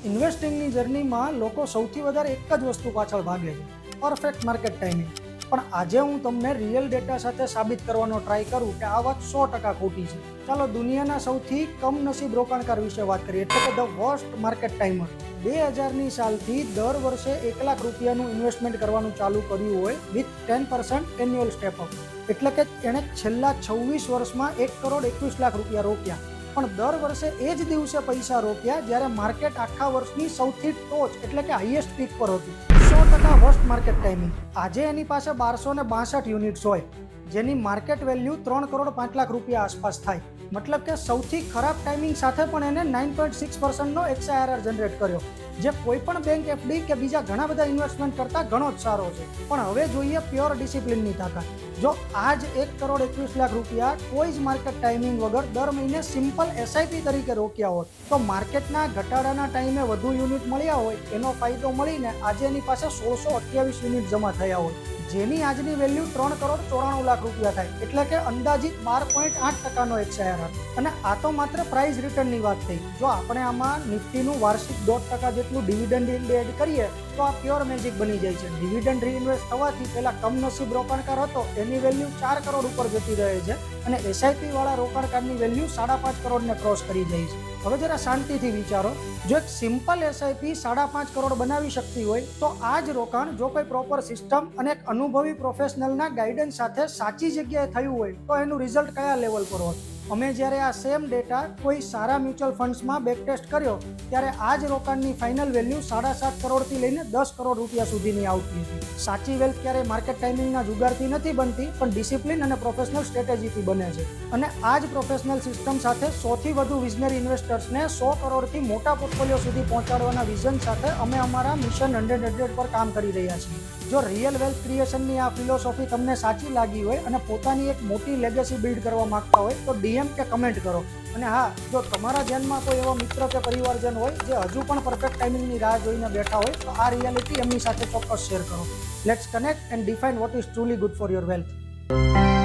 ઇન્વેસ્ટિંગની જર્નીમાં લોકો સૌથી વધારે એક જ વસ્તુ પાછળ ભાગે છે, પરફેક્ટ માર્કેટ ટાઈમિંગ. પણ આજે હું તમને રિયલ ડેટા સાથે સાબિત કરવાનો ટ્રાય કરું કે આ વાત 100% ખોટી છે. ચાલો દુનિયાના સૌથી કમનસીબ રોકાણકાર વિશે વાત કરીએ, એટલે કે ધ વર્સ્ટ માર્કેટ ટાઈમર. 2000ની સાલથી દર વર્ષે 1 લાખ રૂપિયાનું ઇન્વેસ્ટમેન્ટ કરવાનું ચાલુ કર્યું હોય વિથ 10% એન્યુઅલ સ્ટેપઅપ. એટલે કે એણે છેલ્લા 26 વર્ષમાં 1,21,00,000 રૂપિયા રોક્યા. પણ દર વર્ષે એ જ દિવસે પૈસા રોક્યા જ્યારે માર્કેટ આખા વર્ષની સૌથી ટોચ એટલે કે હાઈએસ્ટ પીક પર હતું. 100% વર્સ્ટ માર્કેટ ટાઈમિંગ. આજે એની પાસે 1262 યુનિટ્સ હોય, જેની માર્કેટ વેલ્યુ 3,05,00,000 રૂપિયા આસપાસ થાય. મતલબ કે સૌથી ખરાબ ટાઈમિંગ સાથે પણ એને 9.6%નો XIRR જનરેટ કર્યો, જે કોઈ પણ બેંક એફડી કે બીજા ઘણા બધા ઇન્વેસ્ટમેન્ટ કરતાં ઘણો જ સારો છે. પણ હવે જોઈએ પ્યોર ડિસિપ્લિનની તાકાત. જો આજ 1,21,00,000 રૂપિયા કોઈ જ માર્કેટ ટાઈમિંગ વગર દર મહિને સિમ્પલ SIP તરીકે રોક્યા હોત, તો માર્કેટના ઘટાડાના ટાઈમે વધુ યુનિટ મળ્યા હોય એનો ફાયદો મળીને આજે એની પાસે 1,628 યુનિટ જમા થયા હોય, જેની આજની વેલ્યુ 3,94,00,000 રૂપિયા થાય. એટલે કે અંદાજિત 12.8%નો XIRR. અને આ તો માત્ર પ્રાઇસ રિટર્નની વાત થઈ. જો આપણે આમાં નિફ્ટીનું વાર્ષિક 1.5% જેટલું ડિવિડન્ડ yield એડ કરીએ તો આ પ્યોર મેજિક બની જાય છે. ડિવિડન્ડ રીઇન્વેસ્ટ થવાથી પેલા કમનસીબ રોકાણકાર હતો એની વેલ્યુ 4 કરોડ ઉપર જતી રહે છે, અને SIP વાળા રોકાણકારની વેલ્યુ 5.5 કરોડને ક્રોસ કરી જાય છે. હવે જરા શાંતિથી વિચારો, જો એક સિમ્પલ SIP 5.5 કરોડ બનાવી શકતી હોય, તો આ જ રોકાણ જો કોઈ પ્રોપર સિસ્ટમ અને એક અનુભવી પ્રોફેશનલના ગાઈડન્સ સાથે સાચી જગ્યાએ થયું હોય તો એનું રિઝલ્ટ કયા લેવલ પર હોત. અમે જ્યારે આ સેમ ડેટા કોઈ સારા મ્યુચ્યુઅલ ફંડ્સમાં બેક ટેસ્ટ કર્યો ત્યારે આ જ રોકાણની ફાઇનલ વેલ્યુ 7.5 કરોડથી લઈને 10 કરોડ રૂપિયા સુધીની આવતી હતી. સાચી વેલ્થ ક્યારે માર્કેટ ટાઈમિંગના જુગારથી નથી બનતી, પણ ડિસિપ્લિન અને પ્રોફેશનલ સ્ટ્રેટેજીથી બને છે. અને આ જ પ્રોફેશનલ સિસ્ટમ સાથે 100થી વધુ વિઝનરી ઇન્વેસ્ટર્સને 100 કરોડથી મોટા પોર્ટફોલિયો સુધી પહોંચાડવાના વિઝન સાથે અમે અમારા મિશન 100 પર કામ કરી રહ્યા છીએ. જો રિયલ વેલ્થ ક્રિએશનની આ ફિલોસોફી તમને સાચી લાગી હોય અને પોતાની એક મોટી લેગેસી બિલ્ડ કરવા માંગતા હોય તો DM કે કમેન્ટ કરો. અને હા, જો તમારા ધ્યાનમાં કોઈ એવો મિત્ર કે પરિવારજન હોય જે હજુ પણ પરફેક્ટ ટાઈમિંગની રાહ જોઈને બેઠા હોય તો આ રિયાલિટી એમની સાથે ચોક્કસ શેર કરો. Let's connect and define what is truly good for your wealth.